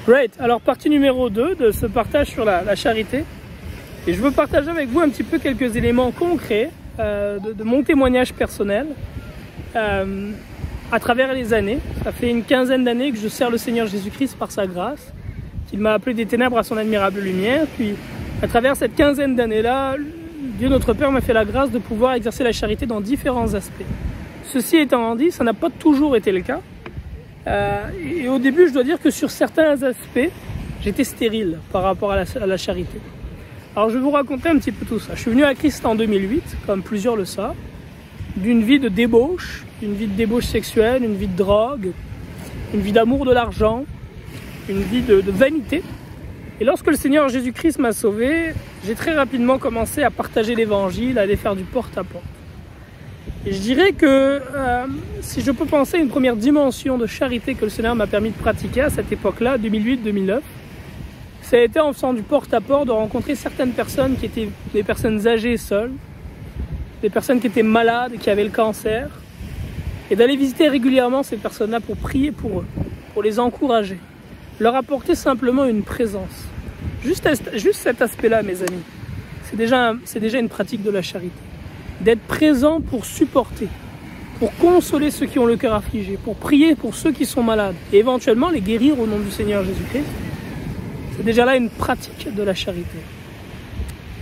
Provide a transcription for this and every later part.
Great. Alors partie numéro 2 de ce partage sur la charité. Et je veux partager avec vous un petit peu quelques éléments concrets de mon témoignage personnel à travers les années. Ça fait une quinzaine d'années que je sers le Seigneur Jésus-Christ par sa grâce, qu'il m'a appelé des ténèbres à son admirable lumière. Puis à travers cette quinzaine d'années-là, Dieu notre Père m'a fait la grâce de pouvoir exercer la charité dans différents aspects. Ceci étant dit, ça n'a pas toujours été le cas. Et au début, je dois dire que sur certains aspects, j'étais stérile par rapport à la charité. Alors je vais vous raconter un petit peu tout ça. Je suis venu à Christ en 2008, comme plusieurs le savent, d'une vie de débauche, sexuelle, une vie de drogue, une vie d'amour de l'argent, une vie de vanité. Et lorsque le Seigneur Jésus-Christ m'a sauvé, j'ai très rapidement commencé à partager l'évangile, à aller faire du porte-à-porte. Et je dirais que si je peux penser à une première dimension de charité que le Seigneur m'a permis de pratiquer à cette époque-là, 2008-2009, ça a été en faisant du porte-à-porte de rencontrer certaines personnes qui étaient des personnes âgées seules, des personnes qui étaient malades, qui avaient le cancer, et d'aller visiter régulièrement ces personnes-là pour prier pour eux, pour les encourager, leur apporter simplement une présence. Juste cet aspect-là, mes amis, c'est déjà une pratique de la charité. D'être présent pour supporter, pour consoler ceux qui ont le cœur affligé, pour prier pour ceux qui sont malades, et éventuellement les guérir au nom du Seigneur Jésus-Christ. C'est déjà là une pratique de la charité.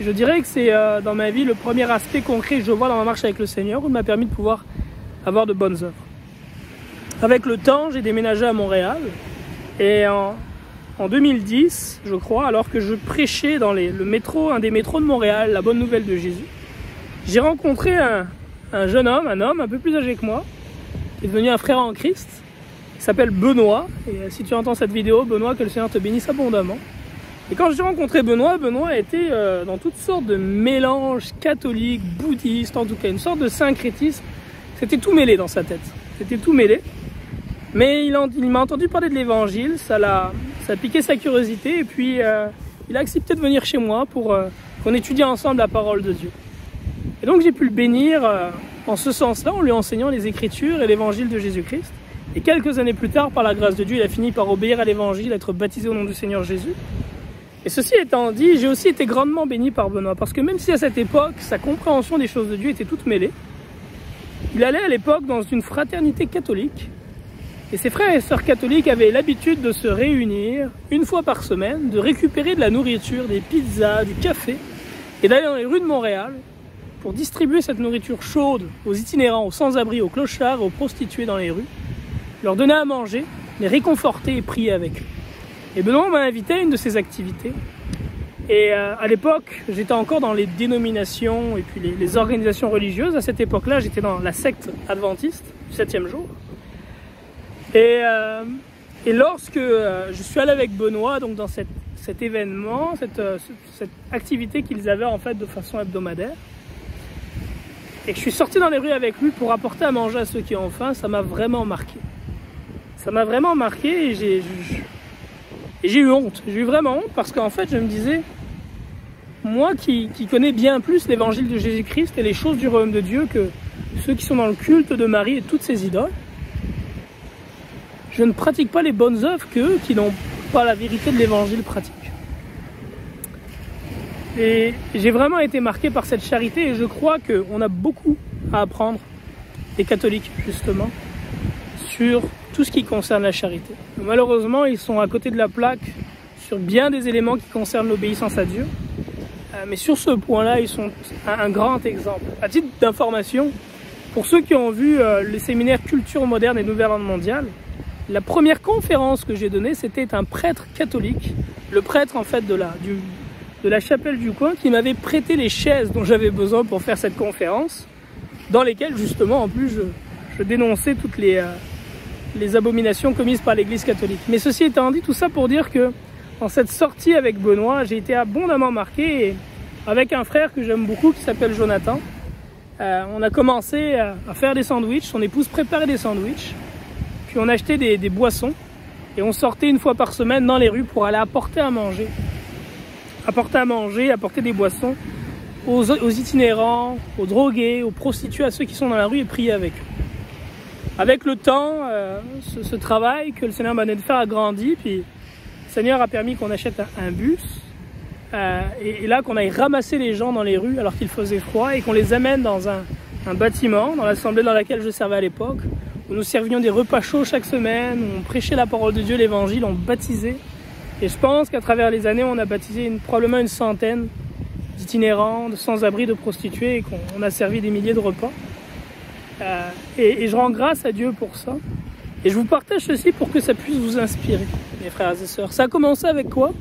Et je dirais que c'est dans ma vie le premier aspect concret que je vois dans ma marche avec le Seigneur, où il m'a permis de pouvoir avoir de bonnes œuvres. Avec le temps, j'ai déménagé à Montréal, et en 2010, je crois, alors que je prêchais dans un des métros de Montréal, la bonne nouvelle de Jésus, j'ai rencontré un jeune homme, un homme un peu plus âgé que moi, qui est devenu un frère en Christ. Il s'appelle Benoît, et si tu entends cette vidéo, Benoît, que le Seigneur te bénisse abondamment. Et quand j'ai rencontré Benoît était dans toutes sortes de mélanges catholiques, bouddhistes, en tout cas une sorte de syncrétisme. C'était tout mêlé dans sa tête, c'était tout mêlé. Mais il m'a entendu parler de l'évangile, ça a piqué sa curiosité, et puis il a accepté de venir chez moi pour qu'on étudie ensemble la parole de Dieu. Et donc j'ai pu le bénir en ce sens-là, en lui enseignant les Écritures et l'évangile de Jésus-Christ. Et quelques années plus tard, par la grâce de Dieu, il a fini par obéir à l'évangile, être baptisé au nom du Seigneur Jésus. Et ceci étant dit, j'ai aussi été grandement béni par Benoît, parce que même si à cette époque, sa compréhension des choses de Dieu était toute mêlée, il allait à l'époque dans une fraternité catholique, et ses frères et sœurs catholiques avaient l'habitude de se réunir une fois par semaine, de récupérer de la nourriture, des pizzas, du café, et d'aller dans les rues de Montréal pour distribuer cette nourriture chaude aux itinérants, aux sans-abri, aux clochards, aux prostituées dans les rues, leur donner à manger, les réconforter et prier avec eux. Et Benoît m'a invité à une de ces activités. Et à l'époque, j'étais encore dans les dénominations et puis les organisations religieuses. À cette époque-là, j'étais dans la secte adventiste du 7e jour. Et lorsque je suis allé avec Benoît donc dans cet événement, cette activité qu'ils avaient en fait de façon hebdomadaire, et que je suis sorti dans les rues avec lui pour apporter à manger à ceux qui ont faim, ça m'a vraiment marqué. Ça m'a vraiment marqué, et j'ai eu honte. J'ai eu vraiment honte parce qu'en fait, je me disais, moi qui connais bien plus l'évangile de Jésus-Christ et les choses du royaume de Dieu que ceux qui sont dans le culte de Marie et toutes ces idoles, je ne pratique pas les bonnes œuvres qu'eux qui n'ont pas la vérité de l'évangile pratique. Et j'ai vraiment été marqué par cette charité, et je crois qu'on a beaucoup à apprendre des catholiques, justement, sur tout ce qui concerne la charité. Malheureusement, ils sont à côté de la plaque sur bien des éléments qui concernent l'obéissance à Dieu. Mais sur ce point-là, ils sont un grand exemple. À titre d'information, pour ceux qui ont vu le séminaire Culture moderne et Nouvelle Ordre mondial, la première conférence que j'ai donnée, c'était un prêtre catholique, le prêtre en fait de la chapelle du coin, qui m'avait prêté les chaises dont j'avais besoin pour faire cette conférence, dans lesquelles justement en plus je dénonçais toutes les abominations commises par l'Église catholique. Mais ceci étant dit, tout ça pour dire que dans cette sortie avec Benoît, j'ai été abondamment marqué, et avec un frère que j'aime beaucoup qui s'appelle Jonathan, on a commencé à faire des sandwichs, son épouse préparait des sandwichs, puis on achetait des boissons, et on sortait une fois par semaine dans les rues pour aller apporter à manger, apporter des boissons aux itinérants, aux drogués, aux prostituées, à ceux qui sont dans la rue, et prier avec eux. Avec le temps, ce travail que le Seigneur m'a donné de faire a grandi, puis Seigneur a permis qu'on achète un bus et là qu'on aille ramasser les gens dans les rues alors qu'il faisait froid et qu'on les amène dans un bâtiment, dans l'assemblée dans laquelle je servais à l'époque, où nous servions des repas chauds chaque semaine, où on prêchait la parole de Dieu, l'évangile, on baptisait. Et je pense qu'à travers les années, on a baptisé probablement une centaine d'itinérants, de sans-abri, de prostituées, et qu'on a servi des milliers de repas. Et je rends grâce à Dieu pour ça. Et je vous partage ceci pour que ça puisse vous inspirer, mes frères et sœurs. Ça a commencé avec quoi?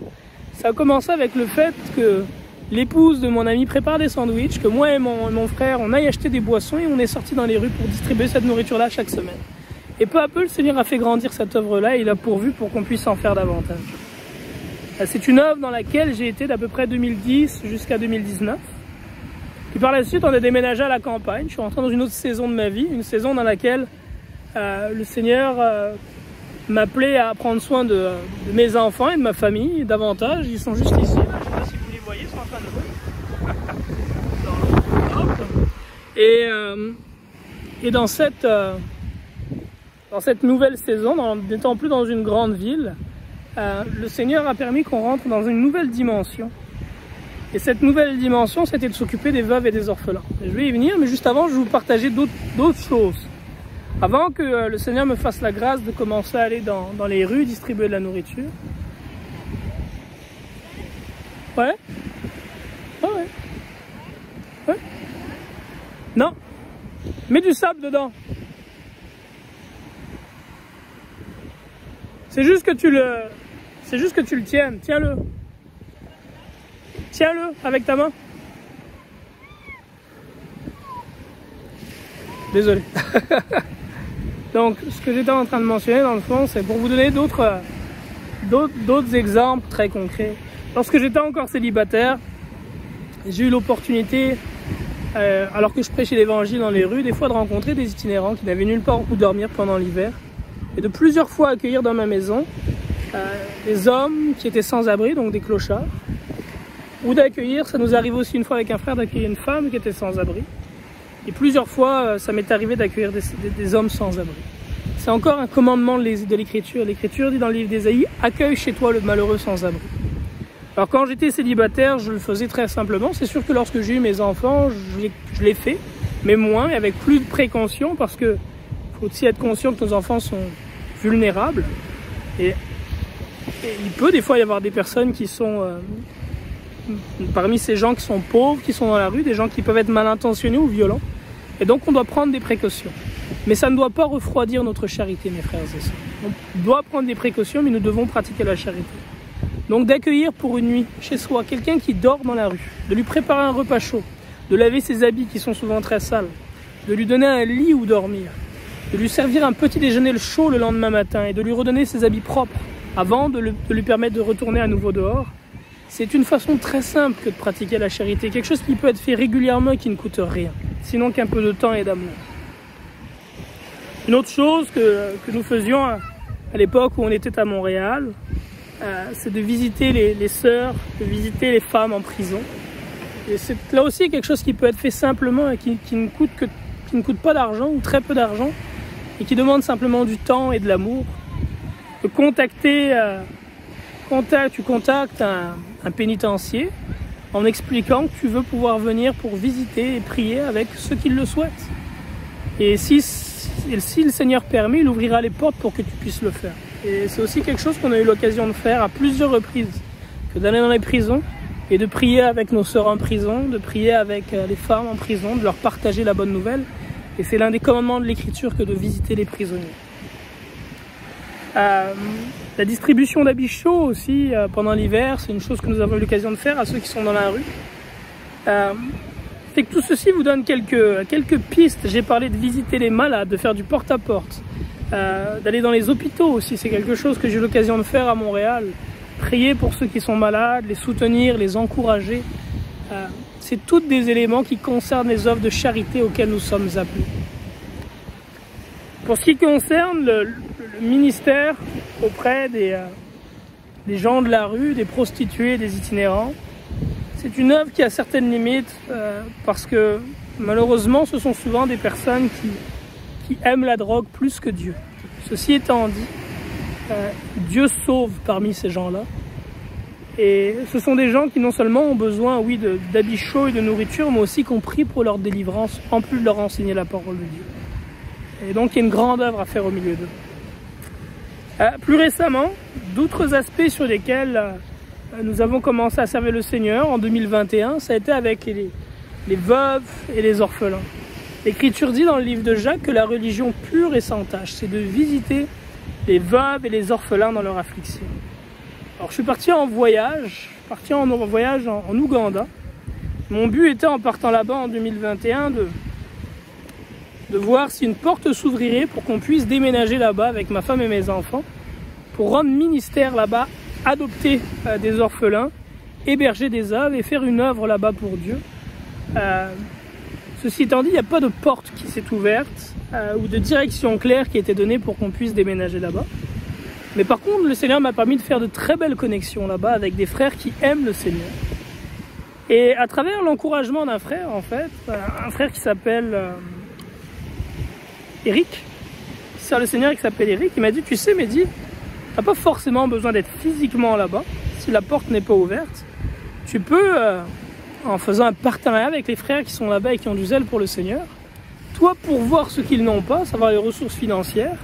Ça a commencé avec le fait que l'épouse de mon ami prépare des sandwichs, que moi et mon frère, on aille acheter des boissons et on est sortis dans les rues pour distribuer cette nourriture-là chaque semaine. Et peu à peu, le Seigneur a fait grandir cette œuvre-là et il a pourvu pour qu'on puisse en faire davantage. C'est une œuvre dans laquelle j'ai été d'à peu près 2010 jusqu'à 2019. Puis par la suite, on a déménagé à la campagne. Je suis rentré dans une autre saison de ma vie, une saison dans laquelle le Seigneur m'appelait à prendre soin de mes enfants et de ma famille davantage. Ils sont juste ici, là. Je ne sais pas si vous les voyez, ils sont en train de jouer. Et dans cette nouvelle saison, n'étant plus dans une grande ville, le Seigneur a permis qu'on rentre dans une nouvelle dimension. Et cette nouvelle dimension, c'était de s'occuper des veuves et des orphelins. Et je vais y venir, mais juste avant, je vais vous partager d'autres choses. Avant que le Seigneur me fasse la grâce de commencer à aller dans les rues, distribuer de la nourriture. Ouais? Ah ouais. Ouais? Non. Mets du sable dedans. C'est juste que tu le tiennes. Tiens-le. Tiens-le avec ta main. Désolé. Donc, ce que j'étais en train de mentionner, dans le fond, c'est pour vous donner d'autres exemples très concrets. Lorsque j'étais encore célibataire, j'ai eu l'opportunité, alors que je prêchais l'évangile dans les rues, des fois de rencontrer des itinérants qui n'avaient nulle part où dormir pendant l'hiver, et de plusieurs fois accueillir dans ma maison des hommes qui étaient sans abri, donc des clochards, ou d'accueillir, ça nous arrive aussi une fois avec un frère, d'accueillir une femme qui était sans abri. Et plusieurs fois, ça m'est arrivé d'accueillir des hommes sans abri. C'est encore un commandement de l'Écriture. L'Écriture dit dans le livre d'Ésaïe, « Accueille chez toi le malheureux sans abri ». Alors quand j'étais célibataire, je le faisais très simplement. C'est sûr que lorsque j'ai eu mes enfants, je l'ai fait, mais moins, et avec plus de précaution, parce que faut aussi être conscient que nos enfants sont vulnérables. Et il peut des fois y avoir des personnes qui sont... parmi ces gens qui sont pauvres, qui sont dans la rue, des gens qui peuvent être mal intentionnés ou violents. Et donc on doit prendre des précautions. Mais ça ne doit pas refroidir notre charité, mes frères et sœurs. On doit prendre des précautions, mais nous devons pratiquer la charité. Donc d'accueillir pour une nuit chez soi quelqu'un qui dort dans la rue, de lui préparer un repas chaud, de laver ses habits qui sont souvent très sales, de lui donner un lit où dormir, de lui servir un petit déjeuner chaud le lendemain matin et de lui redonner ses habits propres avant de lui permettre de retourner à nouveau dehors. C'est une façon très simple que de pratiquer la charité, quelque chose qui peut être fait régulièrement et qui ne coûte rien, sinon qu'un peu de temps et d'amour. Une autre chose que nous faisions à l'époque où on était à Montréal, c'est de visiter les sœurs, de visiter les femmes en prison. Et c'est là aussi quelque chose qui peut être fait simplement et qui ne coûte pas d'argent ou très peu d'argent et qui demande simplement du temps et de l'amour. De tu contactes un pénitencier en expliquant que tu veux pouvoir venir pour visiter et prier avec ceux qui le souhaitent. Et si le Seigneur permet, il ouvrira les portes pour que tu puisses le faire. Et c'est aussi quelque chose qu'on a eu l'occasion de faire à plusieurs reprises, que d'aller dans les prisons et de prier avec nos sœurs en prison, de prier avec les femmes en prison, de leur partager la bonne nouvelle. Et c'est l'un des commandements de l'Écriture que de visiter les prisonniers. La distribution d'habits chauds aussi pendant l'hiver, c'est une chose que nous avons eu l'occasion de faire à ceux qui sont dans la rue. Fait que tout ceci vous donne quelques pistes. J'ai parlé de visiter les malades, de faire du porte-à-porte, d'aller dans les hôpitaux aussi. C'est quelque chose que j'ai eu l'occasion de faire à Montréal. Prier pour ceux qui sont malades, les soutenir, les encourager. C'est tous des éléments qui concernent les œuvres de charité auxquelles nous sommes appelés. Pour ce qui concerne le ministère auprès des gens de la rue, des prostituées, des itinérants, c'est une œuvre qui a certaines limites parce que malheureusement ce sont souvent des personnes qui aiment la drogue plus que Dieu. Ceci étant dit, Dieu sauve parmi ces gens-là. Et ce sont des gens qui non seulement ont besoin, oui, d'habits chauds et de nourriture, mais aussi qui ont pris pour leur délivrance, en plus de leur enseigner la parole de Dieu. Et donc il y a une grande œuvre à faire au milieu d'eux. Plus récemment, d'autres aspects sur lesquels nous avons commencé à servir le Seigneur en 2021, ça a été avec les veuves et les orphelins. L'Écriture dit dans le livre de Jacques que la religion pure et sans tache, c'est de visiter les veuves et les orphelins dans leur affliction. Alors je suis parti en voyage, en Ouganda. Mon but était en partant là-bas en 2021 de voir si une porte s'ouvrirait pour qu'on puisse déménager là-bas avec ma femme et mes enfants, pour rendre ministère là-bas, adopter des orphelins, héberger des œuvres et faire une œuvre là-bas pour Dieu. Ceci étant dit, il n'y a pas de porte qui s'est ouverte ou de direction claire qui a été donnée pour qu'on puisse déménager là-bas. Mais par contre, le Seigneur m'a permis de faire de très belles connexions là-bas avec des frères qui aiment le Seigneur. Et à travers l'encouragement d'un frère, en fait, un frère qui s'appelle Eric, qui sert le Seigneur et qui s'appelle Eric, il m'a dit, tu sais, Mehdi, tu n'as pas forcément besoin d'être physiquement là-bas, si la porte n'est pas ouverte. Tu peux, en faisant un partenariat avec les frères qui sont là-bas et qui ont du zèle pour le Seigneur, toi pourvoir ce qu'ils n'ont pas, savoir les ressources financières,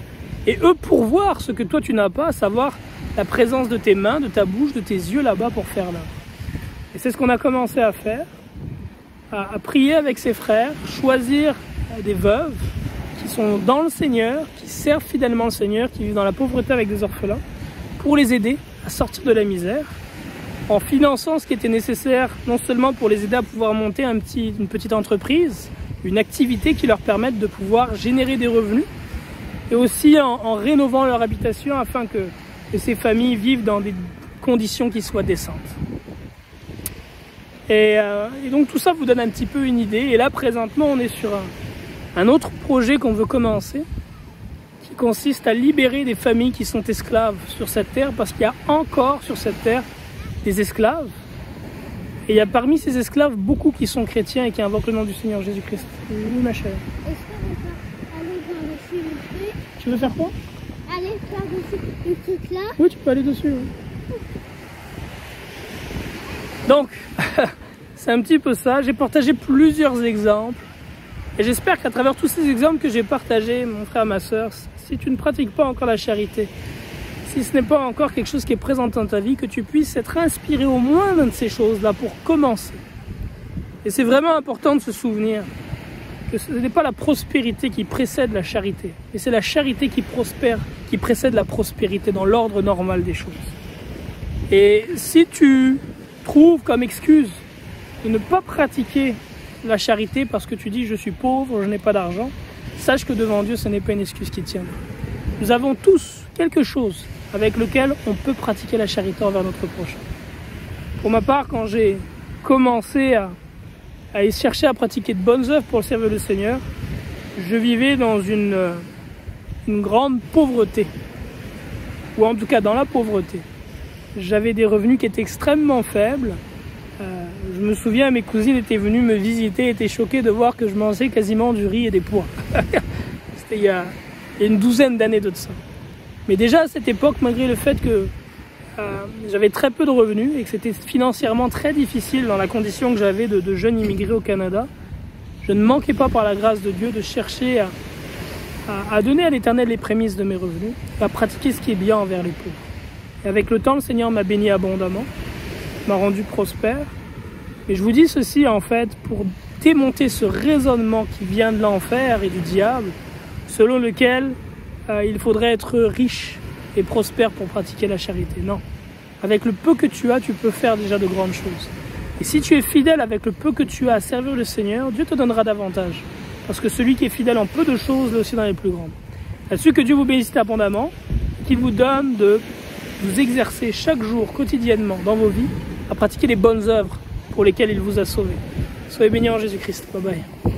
et eux pourvoir ce que toi tu n'as pas, à savoir la présence de tes mains, de ta bouche, de tes yeux là-bas pour faire l'œuvre. Et c'est ce qu'on a commencé à faire, à prier avec ses frères, choisir des veuves qui sont dans le Seigneur, qui servent fidèlement le Seigneur, qui vivent dans la pauvreté avec des orphelins, pour les aider à sortir de la misère, en finançant ce qui était nécessaire, non seulement pour les aider à pouvoir monter une petite entreprise, une activité qui leur permette de pouvoir générer des revenus, et aussi en rénovant leur habitation afin que ces familles vivent dans des conditions qui soient décentes. Et donc tout ça vous donne un petit peu une idée. Et là présentement on est sur un autre projet qu'on veut commencer, qui consiste à libérer des familles qui sont esclaves sur cette terre, parce qu'il y a encore sur cette terre des esclaves. Et il y a parmi ces esclaves beaucoup qui sont chrétiens et qui invoquent le nom du Seigneur Jésus-Christ. Oui, ma chère. Est-ce qu'on peut aller dans le s'il vous plaît? Tu veux faire quoi? Aller faire dessus le truc là? Oui, tu peux aller dessus. Oui. Donc, c'est un petit peu ça. J'ai partagé plusieurs exemples. Et j'espère qu'à travers tous ces exemples que j'ai partagés, mon frère, ma soeur, si tu ne pratiques pas encore la charité, si ce n'est pas encore quelque chose qui est présent dans ta vie, que tu puisses être inspiré au moins d'une de ces choses-là pour commencer. Et c'est vraiment important de se souvenir que ce n'est pas la prospérité qui précède la charité, mais c'est la charité qui prospère, qui précède la prospérité dans l'ordre normal des choses. Et si tu trouves comme excuse de ne pas pratiquer la charité parce que tu dis je suis pauvre, je n'ai pas d'argent, sache que devant Dieu ce n'est pas une excuse qui tient. Nous avons tous quelque chose avec lequel on peut pratiquer la charité envers notre prochain. Pour ma part, quand j'ai commencé à chercher à pratiquer de bonnes œuvres pour servir le Seigneur, je vivais dans une grande pauvreté, ou en tout cas dans la pauvreté. J'avais des revenus qui étaient extrêmement faibles. Je me souviens, mes cousines étaient venues me visiter, étaient choquées de voir que je mangeais quasiment du riz et des pois. C'était il y a une douzaine d'années de ça. Mais déjà à cette époque, malgré le fait que j'avais très peu de revenus et que c'était financièrement très difficile dans la condition que j'avais de jeune immigré au Canada, je ne manquais pas par la grâce de Dieu de chercher à donner à l'Éternel les prémices de mes revenus, à pratiquer ce qui est bien envers les pauvres. Et avec le temps, le Seigneur m'a béni abondamment, m'a rendu prospère. Et je vous dis ceci en fait pour démonter ce raisonnement qui vient de l'enfer et du diable, selon lequel il faudrait être riche et prospère pour pratiquer la charité. Non. Avec le peu que tu as, tu peux faire déjà de grandes choses. Et si tu es fidèle avec le peu que tu as à servir le Seigneur, Dieu te donnera davantage. Parce que celui qui est fidèle en peu de choses, l'est aussi dans les plus grandes. Là-dessus, que Dieu vous bénisse abondamment, qu'il vous donne de vous exercer chaque jour, quotidiennement, dans vos vies, à pratiquer les bonnes œuvres pour lesquelles il vous a sauvés. Soyez bénis en Jésus-Christ. Bye bye.